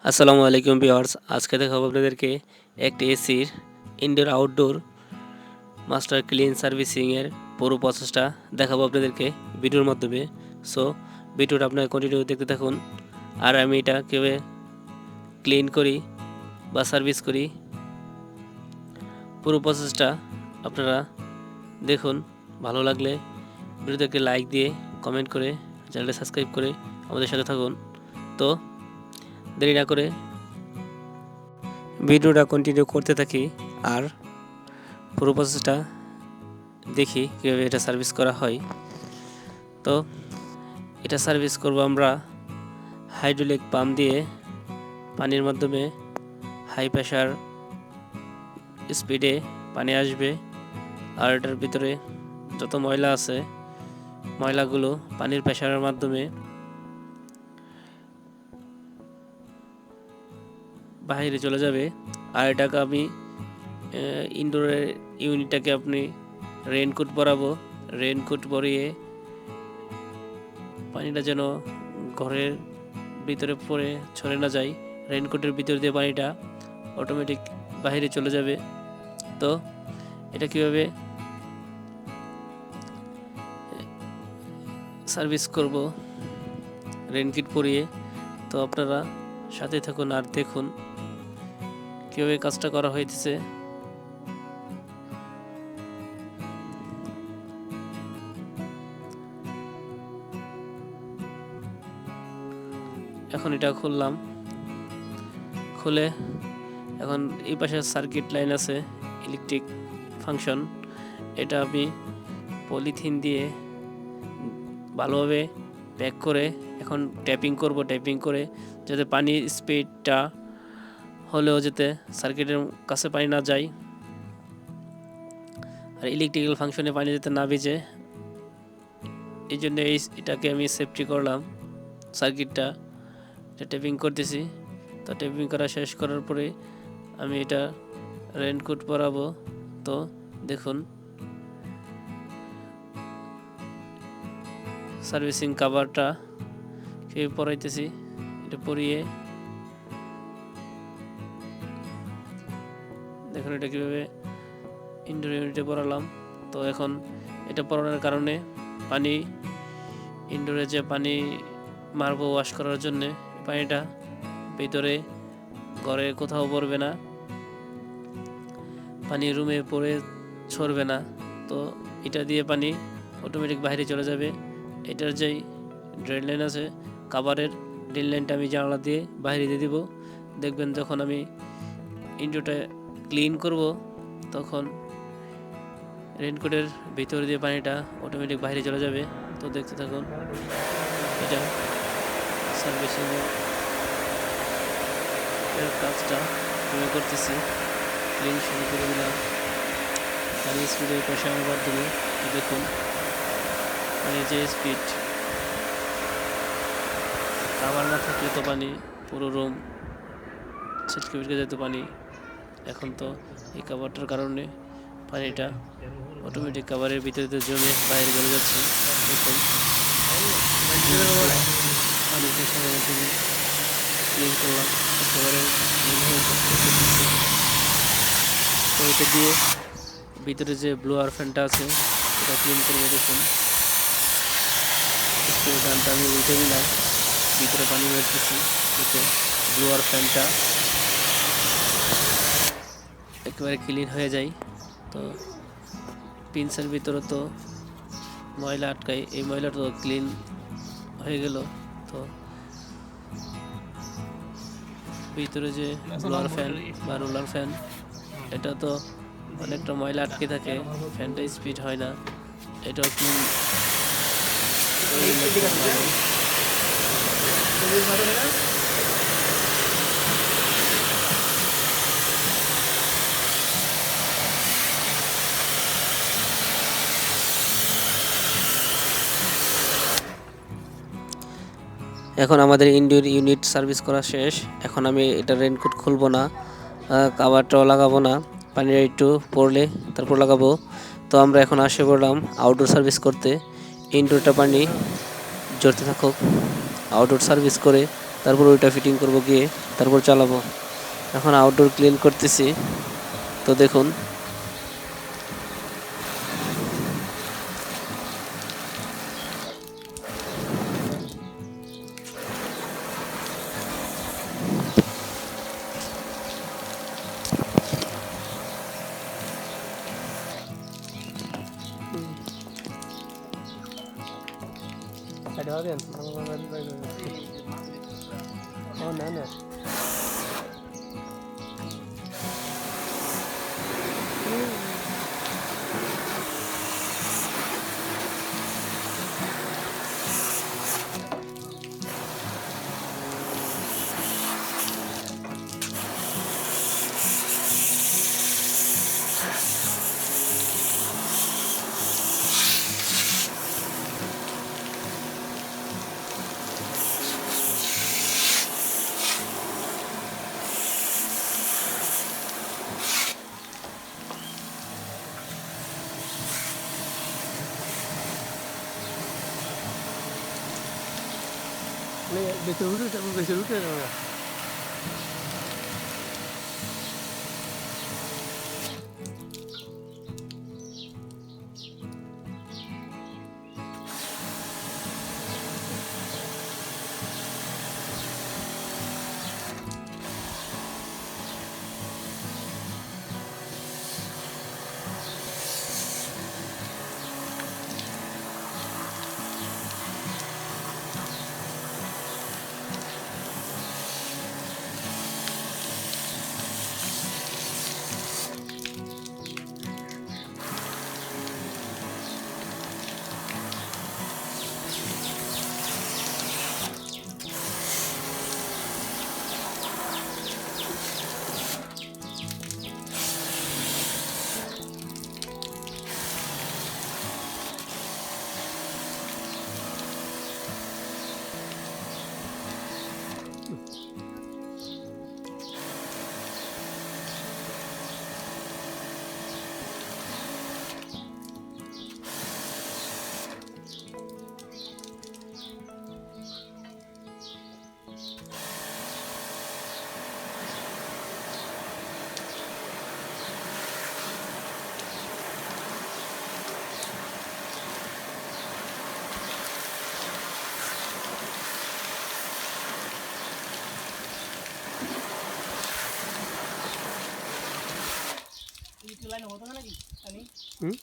আসসালামু আলাইকুম ভিউয়ার্স, আজকে দেখাবো আপনাদেরকে একটি এসির ইনডোর আউটডোর মাস্টার ক্লিন সার্ভিসিংয়ের পুরো প্রসেসটা দেখাবো আপনাদেরকে ভিডিওর মাধ্যমে। সো ভিডিওটা আপনারা কন্টিনিউ দেখতে থাকুন। আর আমি এটা কীভাবে ক্লিন করি বা সার্ভিস করি পুরো প্রসেসটা আপনারা দেখুন। ভালো লাগলে ভিডিওটাকে লাইক দিয়ে কমেন্ট করে চ্যানেলটা সাবস্ক্রাইব করে আমাদের সাথে থাকুন। তো দেরি না করে ভিডিওটা কন্টিনিউ করতে থাকি আর পুরো প্রসেসটা দেখি কীভাবে এটা সার্ভিস করা হয়। তো এটা সার্ভিস করব আমরা হাইড্রোলিক পাম্প দিয়ে, পানির মাধ্যমে হাই প্রেশার স্পিডে পানি আসবে আর এটার ভিতরে যত ময়লা আছে ময়লাগুলো পানির প্রেশারের মাধ্যমে বাইরে চলে যাবে। আর এটাকে আমি ইনডোরের ইউনিটটাকে আপনি রেইনকোট পরাবো। রেইনকোট পরিয়ে পানিটা যেন ঘরের ভিতরে পড়ে ছড়ে না যায়, রেইনকোটের ভিতর দিয়ে পানিটা অটোমেটিক বাইরে চলে যাবে। তো এটা কীভাবে সার্ভিস করব রেইনকোট পরিয়ে, তো আপনারা সাথে থাকুন আর দেখুন কীভাবে কাজটা করা হয়েছে। এখন এটা খুললাম, খুলে এখন এই পাশে সার্কিট লাইন আছে, ইলেকট্রিক ফাংশন। এটা আমি পলিথিন দিয়ে ভালোভাবে প্যাক করে এখন ট্যাপিং করব। ট্যাপিং করে যাতে পানির স্পিডটা হলেও যাতে সার্কিটের কাছে পানি না যায় আর ইলেকট্রিক্যাল ফাংশনে পানি যাতে না ভিজে, এই জন্য এটাকে আমি সেফটি করলাম। সার্কিটটা ট্যাপিং করতেছি। তো ট্যাপিং করা শেষ করার পরে আমি এটা রেইনকোট পরাবো। তো দেখুন সার্ভিসিং কাভারটা কীভাবে পরাইতেছি, এটা পরিয়ে দেখুন এটা কীভাবে ইনডোর ইউনিটে পরালাম। তো এখন এটা পরানোর কারণে পানি ইনডোরে যে পানি মারবো ওয়াশ করার জন্য, পানিটা ভিতরে ঘরে কোথাও পড়বে না, পানি রুমে পড়ে ছড়বে না। তো এটা দিয়ে পানি অটোমেটিক বাইরে চলে যাবে। এটার যেই ড্রেন লাইন আছে কাভারের ড্রেন লাইনটা আমি জানালা দিয়ে বাইরে দিয়ে দিব। দেখবেন যখন আমি ইনডোরটা ক্লিন করব তখন রেইনকোটের ভিতর দিয়ে পানিটা অটোমেটিক বাইরে চলে যাবে। তো দেখতে থাকুন এটা সার্ভিসিংয়ের কাজটা আমি করতেছি। ক্লিন শুরু করে দিলাম পানি স্পিডের প্রেশারের মাধ্যমে। দেখুন পানির যে স্পিড, কাভার না থাকলে তো পানি পুরো রুম ছিটকে ফিটকে যেত পানি। এখন তো এই কাভারটার কারণে পানিটা অটোমেটিক কাভারের ভিতরে জমে বাইরে চলে যাচ্ছে। দেখুন পানি প্রেশারের মাধ্যমে ক্লিন করলাম একেবারে। তো এটা দিয়ে ভিতরে যে ব্লোয়ার ফ্যানটা আছে এটা ক্লিন করবো। দেখুন ফ্যানটা আমি উল্টে দিলাম, ভিতরে পানি বেরোতেছি, এতে ব্লোয়ার ফ্যানটা একেবারে ক্লিন হয়ে যায়। তো পিন্সের ভিতরে তো ময়লা আটকায়, এই ময়লাটা তো ক্লিন হয়ে গেল। তো ভিতরে যে ব্লোয়ার ফ্যান বা রোলার ফ্যান, এটা তো অনেকটা ময়লা আটকে থাকে, ফ্যানটা স্পিড হয় না, এটাও ক্লিন। এখন আমাদের ইনডোর ইউনিট সার্ভিস করা শেষ। এখন আমি এটা রেইনকোট খুলবো না, কাভারটাও লাগাবো না, পানিটা একটু পড়লে তারপর লাগাবো। তো আমরা এখন আসে পড়লাম আউটডোর সার্ভিস করতে। ইনডোরটা পানি জড়তে থাকুক, আউটডোর সার্ভিস করে তারপর ওইটা ফিটিং করব গিয়ে, তারপর চালাবো। এখন আউটডোর ক্লিন করতেছি। তো দেখুন না বেশি রুটে হুম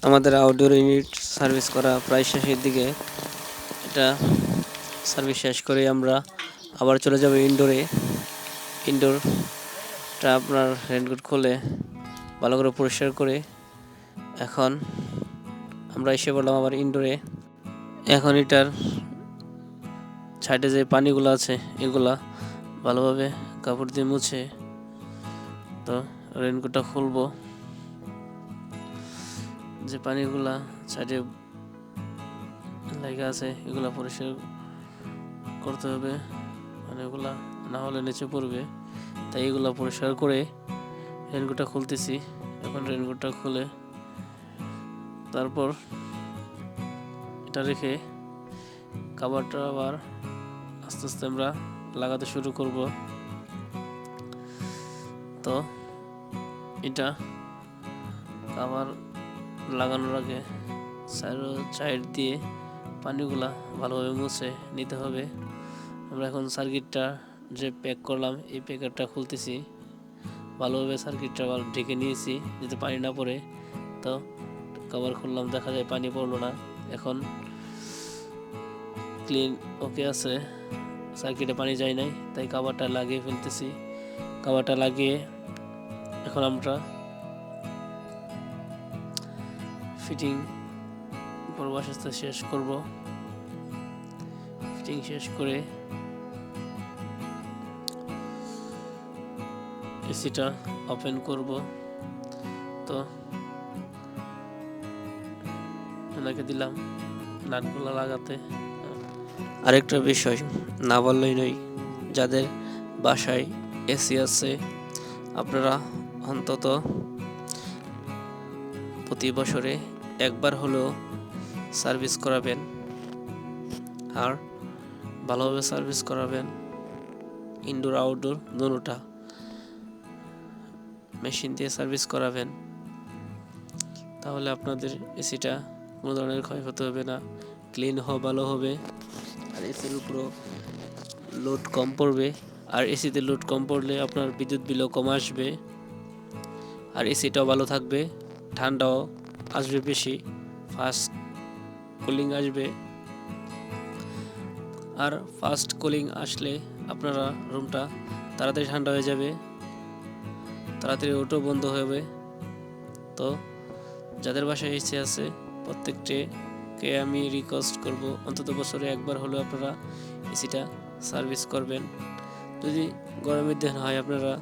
আমাদের আউটডোর ইউনিট সার্ভিস করা প্রায় শেষের দিকে। এটা সার্ভিস শেষ করে আমরা আবার চলে যাব ইনডোরে। ইনডোরটা আপনার রেনকোট খুলে ভালো করে পরিষ্কার করে এখন আমরা এসে পড়লাম আবার ইনডোরে। এখন এটার সাইডে যে পানিগুলো আছে এগুলা ভালোভাবে কাপড় দিয়ে মুছে তো রেনকোটটা খুলবো। যে পানিগুলা সাইডে লাগা আছে এগুলা পরিষ্কার করতে হবে, মানে এগুলা না হলে নিচে পড়বে, তাই এগুলা পরিষ্কার করে রেনকোটটা খুলতেছি। এখন রেনকোটটা খুলে তারপর এটা রেখে কাভারটা আবার আস্তে আস্তে আমরা লাগাতে শুরু করব। তো এটা কাভার লাগানোর আগে সাইড দিয়ে পানিগুলা ভালোভাবে মুছে নিতে হবে। আমরা এখন সার্কিটটা যে প্যাক করলাম এই প্যাকেটটা খুলতেছি। ভালোভাবে সার্কিটটা আবার ঢেকে নিয়েছি যাতে পানি না পড়ে। তো কভার খুললাম, দেখা যায় পানি পড়লো না। এখন ক্লিন ওকে আছে, সার্কিটে পানি যায় নাই, তাই কভারটা লাগিয়ে ফেলতেছি। কাভারটা লাগিয়ে এখন আমরা ফিটিং করব, আস্তে আস্তে শেষ করব। ফিটিং শেষ করে এসিটা ওপেন করব। তো ওনাকে দিলাম নাটগুলো লাগাতে। আরেকটা বিষয় না বললেই নয়, যাদের বাসায় এসি আছে আপনারা অন্তত প্রতি বছরে একবার হলেও সার্ভিস করাবেন, আর ভালোভাবে সার্ভিস করাবেন। ইনডোর আউটডোর দুটোটা মেশিন দিয়ে সার্ভিস করাবেন, তাহলে আপনাদের এসিটা কোনো ধরনের ক্ষয়ক্ষতি হবে না, ক্লিন ভালো হবে। আর এসির উপরও লোড কম পড়বে, আর এসিতে লোড কম পড়লে আপনার বিদ্যুৎ বিলও কম আসবে, আর এসিটাও ভালো থাকবে, ঠান্ডাও আসবে বেশি, ফাস্ট কুলিং আসবে। আর ফাস্ট কুলিং আসলে আপনারা রুমটা তাড়াতাড়ি ঠান্ডা হয়ে যাবে, তাড়াতাড়ি অটো বন্ধ হবে। তো যাদের বাসায় এসি আছে প্রত্যেককে আমি রিকোয়েস্ট করব অন্তত বছরে একবার হলেও আপনারা এসিটা সার্ভিস করবেন। যদি গরমের দিন হয় আপনারা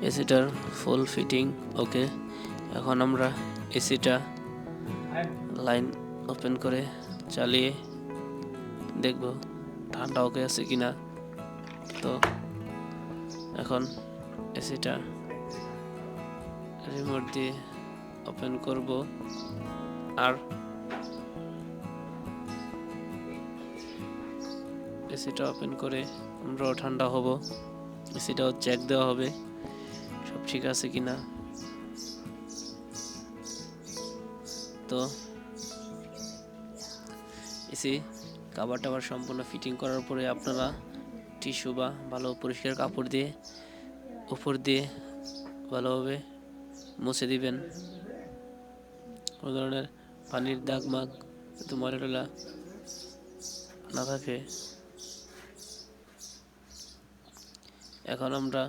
এসিটার ফুল ফিটিং ওকে। এখন আমরা এসিটা লাইন ওপেন করে চালিয়ে দেখব ঠান্ডা ওকে আছে কিনা। তো এখন এসিটা রিমোট দিয়ে ওপেন করব, আর এসিটা ওপেন করে আমরাও ঠান্ডা হব। এসিটাও চেক দেওয়া হবে সব ঠিক আছে কিনা। তো এসি কাভার টাভার সম্পূর্ণ ফিটিং করার পরে আপনারা টিস্যু বা ভালো পরিষ্কার কাপড় দিয়ে উপর দিয়ে ভালোভাবে মুছে দিবেন, কোনো ধরনের পানির দাগ মাগ যাতে ময়লা না থাকে। এখন আমরা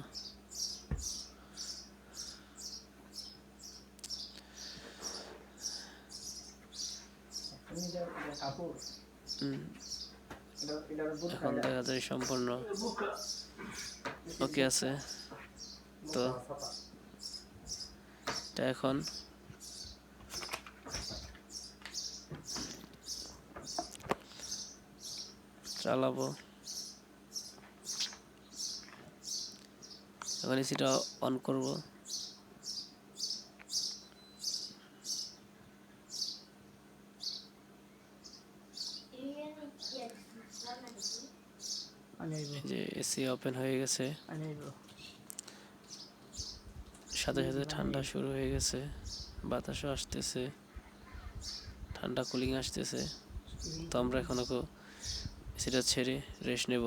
এখন দেখা যায় সম্পূর্ণ ওকে আছে। তো এটা এখন চালাবো। এখন এসিটা অন করব। যে এসি ওপেন হয়ে গেছে, সাথে সাথে ঠান্ডা শুরু হয়ে গেছে, বাতাসও আসতেছে, ঠান্ডা কুলিং আসতেছে। তো আমরা এখন এসিটা ছেড়ে রেস্ট নেব।